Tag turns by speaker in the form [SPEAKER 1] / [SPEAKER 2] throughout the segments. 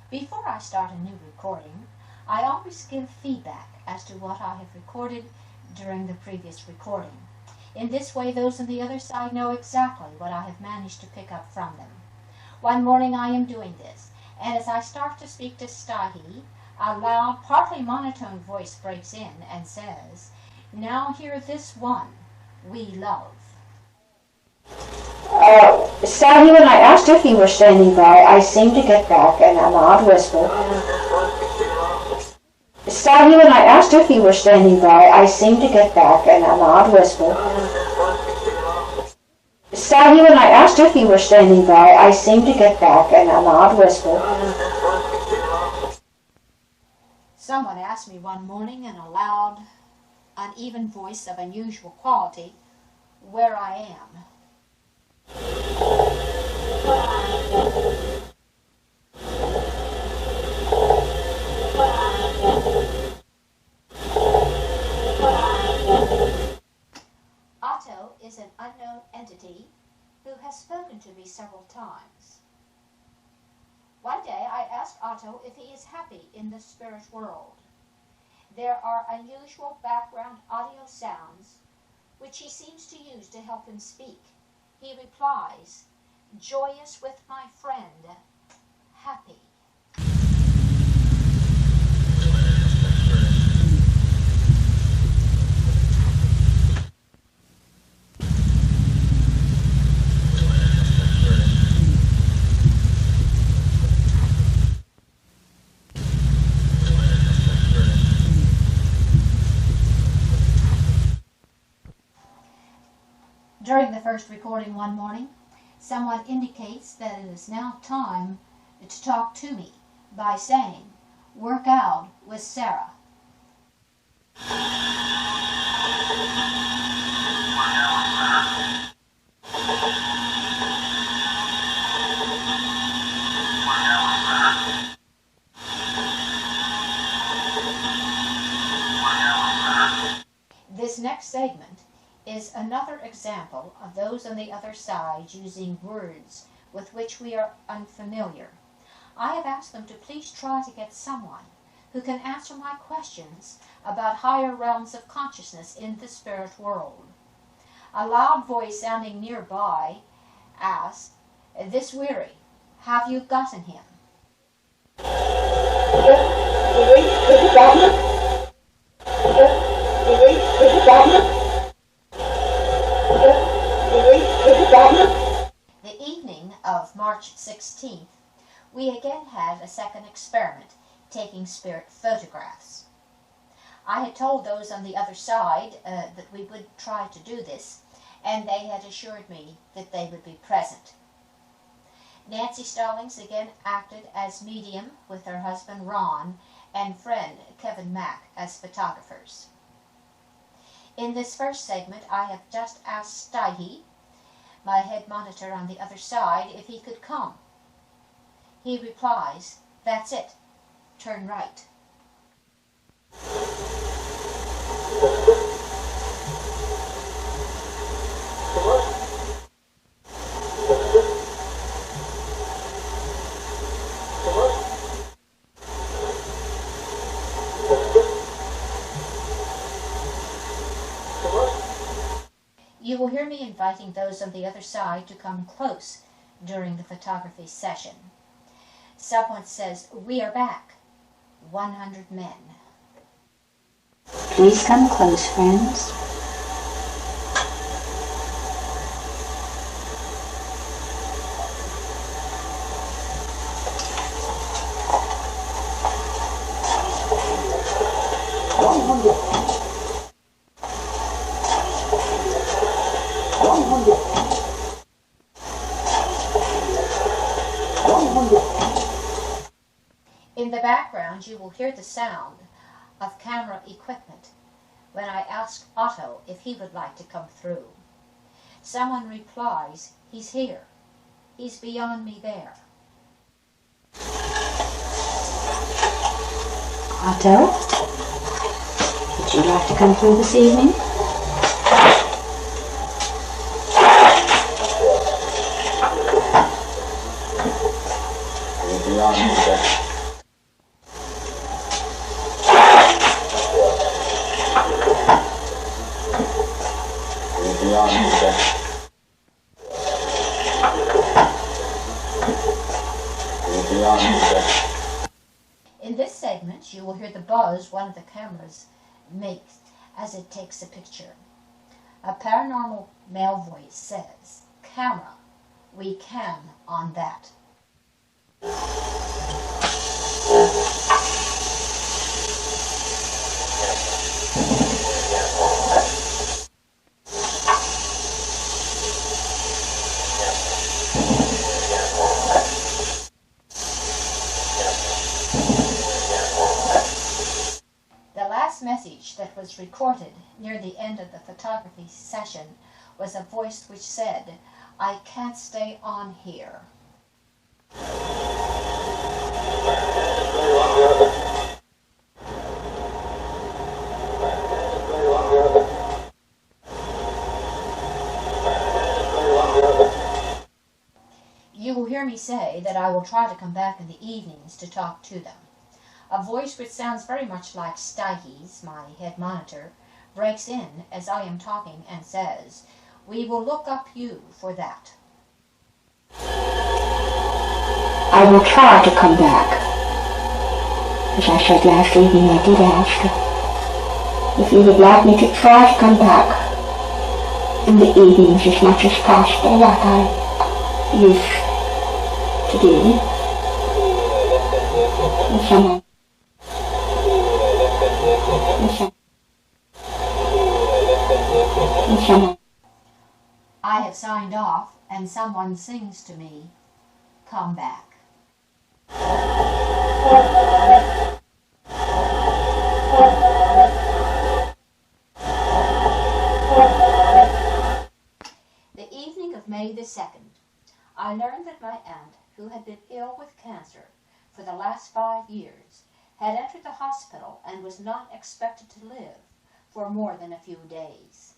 [SPEAKER 1] Before I start a new recording, I always give feedback as to what I have recorded during the previous recording. In this way, those on the other side know exactly what I have managed to pick up from them. One morning I am doing this, and as I start to speak to Stahi, a loud, partly monotone voice breaks in and says, "Now hear this one we love."
[SPEAKER 2] Stahi, when I asked if he were standing by, I seemed to get back in a loud whisper. Stahi, when I asked if he were standing by, I seemed to get back in a loud whisper. Stahi, when I asked if he were standing by, I seemed to get back in a loud whisper.
[SPEAKER 1] Someone asked me one morning in a loud, uneven voice of unusual quality where I am. Otto is an unknown entity who has spoken to me several times. One day I asked Otto if he is happy in the spirit world. There are unusual background audio sounds which he seems to use to help him speak. He replies, "Joyous with my friend, happy." During the first recording one morning, someone indicates that it is now time to talk to me by saying, "Work out with Sarah." This next segment is another example of those on the other side using words with which we are unfamiliar. I have asked them to please try to get someone who can answer my questions about higher realms of consciousness in the spirit world. A loud voice sounding nearby asked, "This weary, have you gotten him?" The evening of March 16th, we again had a second experiment, taking spirit photographs. I had told those on the other side that we would try to do this, and they had assured me that they would be present. Nancy Stallings again acted as medium with her husband Ron and friend Kevin Mack as photographers. In this first segment, I have just asked Stahi, my head monitor on the other side, if he could come. He replies, "That's it. Turn right." You will hear me inviting those on the other side to come close during the photography session. Someone says, "We are back. 100 men."
[SPEAKER 2] Please come close, friends.
[SPEAKER 1] In the background, you will hear the sound of camera equipment when I ask Otto if he would like to come through. Someone replies, "He's here. He's beyond me there."
[SPEAKER 2] Otto, would you like to come through this evening?
[SPEAKER 3] You're beyond me there.
[SPEAKER 1] In this segment, you will hear the buzz one of the cameras makes as it takes a picture. A paranormal male voice says, "Camera, we can on that." Message that was recorded near the end of the photography session was a voice which said, "I can't stay on here." You will hear me say that I will try to come back in the evenings to talk to them. A voice which sounds very much like Steiges, my head monitor, breaks in as I am talking and says, "We will look up you for that."
[SPEAKER 2] I will try to come back. As I said last evening, I did ask if you would like me to try to come back in the evenings as much as possible, like I used to do.
[SPEAKER 1] I have signed off and someone sings to me, "Come back." The evening of May the 2nd, I learned that my aunt, who had been ill with cancer for the last 5 years, had entered the hospital and was not expected to live for more than a few days.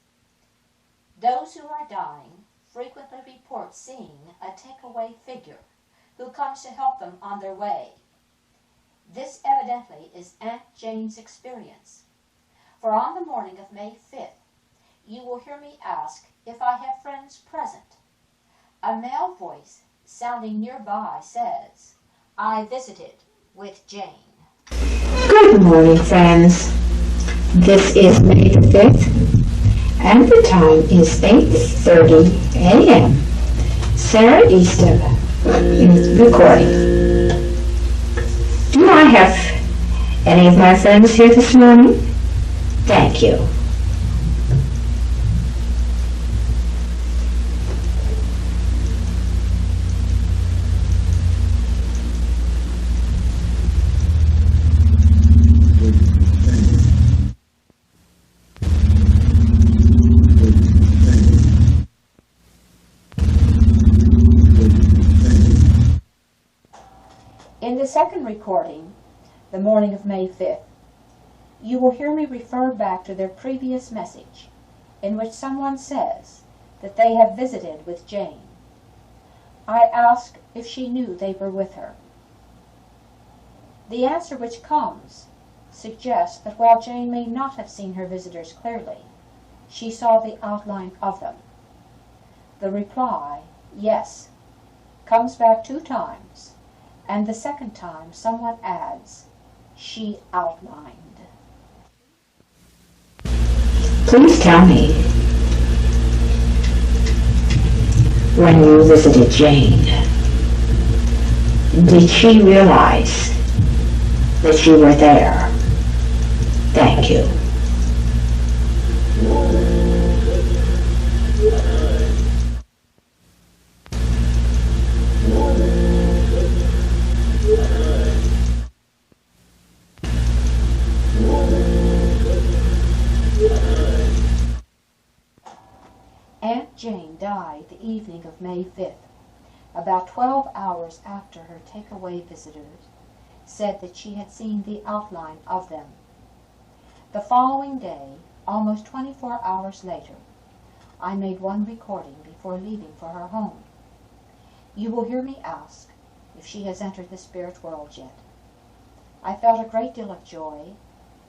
[SPEAKER 1] Those who are dying frequently report seeing a takeaway figure who comes to help them on their way. This evidently is Aunt Jane's experience, for on the morning of May 5th, you will hear me ask if I have friends present. A male voice sounding nearby says, "I visited with Jane."
[SPEAKER 2] Good morning, friends. This is May the 5th, and the time is 8:30 a.m. Sarah Estep is recording. Do I have any of my friends here this morning? Thank you.
[SPEAKER 1] In the second recording, the morning of May 5th, you will hear me refer back to their previous message, in which someone says that they have visited with Jane. I ask if she knew they were with her. The answer which comes suggests that while Jane may not have seen her visitors clearly, she saw the outline of them. The reply, yes, comes back 2 times, and the second time someone adds, "She outlined."
[SPEAKER 2] Please tell me, when you visited Jane, did she realize that you were there? Thank you.
[SPEAKER 1] Aunt Jane died the evening of May 5th, about 12 hours after her takeaway visitors said that she had seen the outline of them. The following day, almost 24 hours later, I made one recording before leaving for her home. You will hear me ask if she has entered the spirit world yet. I felt a great deal of joy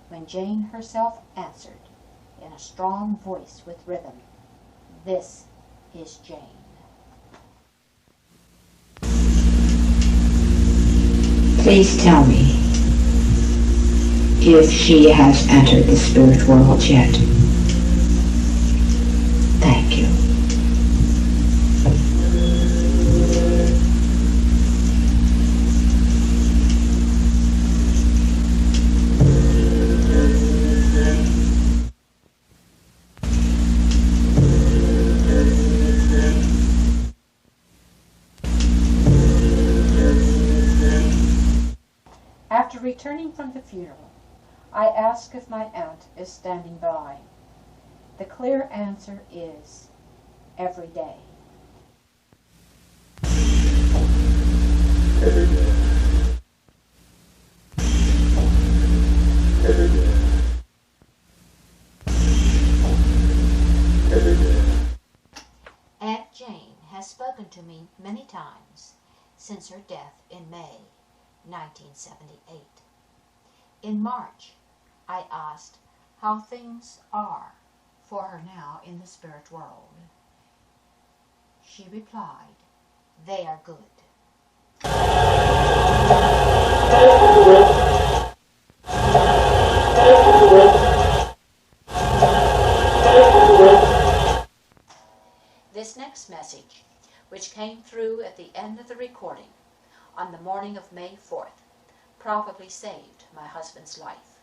[SPEAKER 1] when Jane herself answered in a strong voice with rhythm, "This is Jane."
[SPEAKER 3] please tell me if she has entered the spirit world yet? Thank you.
[SPEAKER 4] After returning from the funeral, I ask if my aunt is standing by. The clear answer is, every day.
[SPEAKER 5] Every day. Every day. Every day.
[SPEAKER 1] Aunt Jane has spoken to me many times since her death in May 1978. In March, I asked how things are for her now in the spirit world. She replied, "They are good." This next message, which came through at the end of the recording on the morning of May 4th, probably saved my husband's life.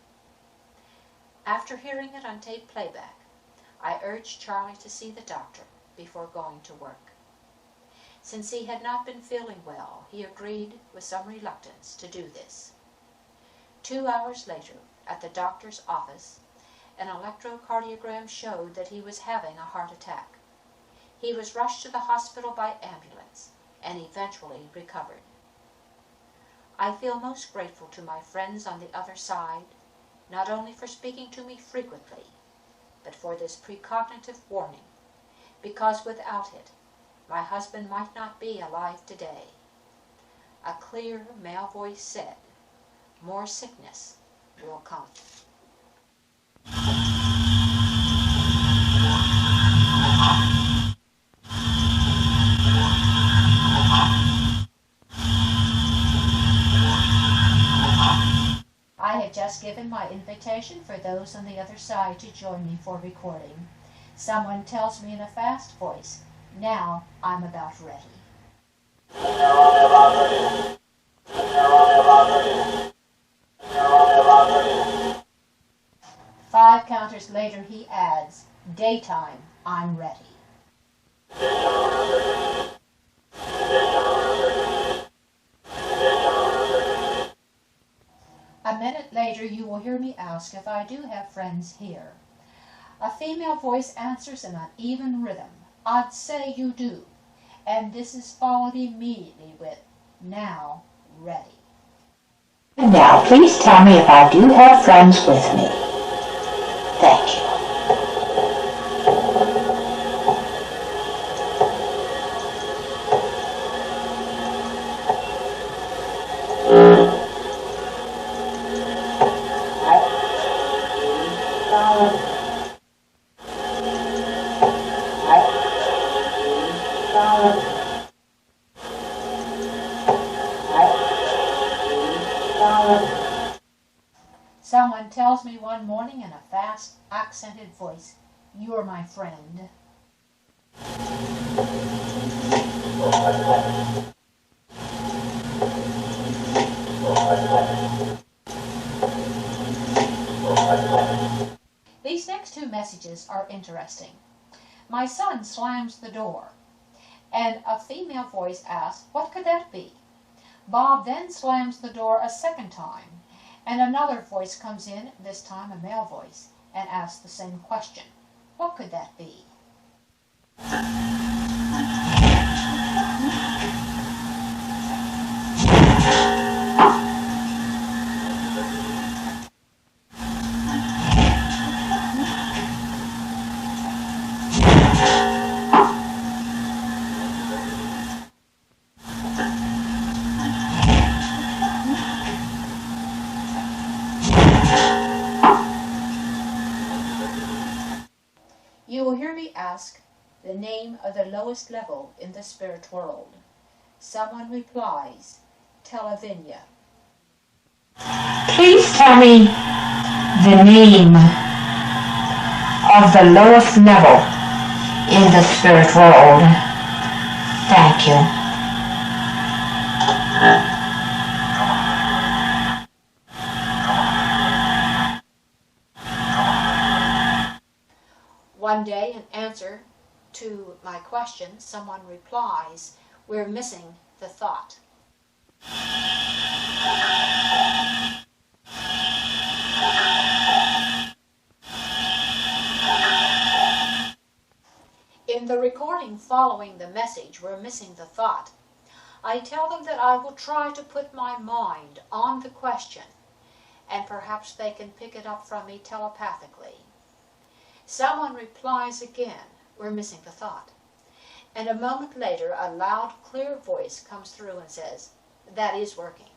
[SPEAKER 1] After hearing it on tape playback, I urged Charlie to see the doctor before going to work. Since he had not been feeling well, he agreed with some reluctance to do this. 2 hours later, at the doctor's office, an electrocardiogram showed that he was having a heart attack. He was rushed to the hospital by ambulance and eventually recovered. I feel most grateful to my friends on the other side, not only for speaking to me frequently, but for this precognitive warning, because without it, my husband might not be alive today. A clear male voice said, "More sickness will come." I have just given my invitation for those on the other side to join me for recording. Someone tells me in a fast voice, "Now I'm about ready." 5 counters later he adds, "Daytime, I'm ready." A minute later you will hear me ask if I do have friends here. A female voice answers in an even rhythm, "I'd say you do," and this is followed immediately with, "Now ready."
[SPEAKER 3] And now, please tell me if I do have friends with me. Thank you.
[SPEAKER 1] Someone tells me one morning in a fast, accented voice, "You're my friend." These next 2 messages are interesting. My son slams the door, and a female voice asks, "What could that be?" Bob then slams the door a second time, and another voice comes in, this time a male voice, and asks the same question. What could that be? You will hear me ask the name of the lowest level in the spirit world. Someone replies, "Televinia."
[SPEAKER 3] Please tell me the name of the lowest level in the spirit world. Thank you.
[SPEAKER 1] One day, in answer to my question, someone replies, "We're missing the thought." In the recording following the message, "We're missing the thought," I tell them that I will try to put my mind on the question, and perhaps they can pick it up from me telepathically. Someone replies again, "We're missing the thought." And a moment later, a loud, clear voice comes through and says, "That is working."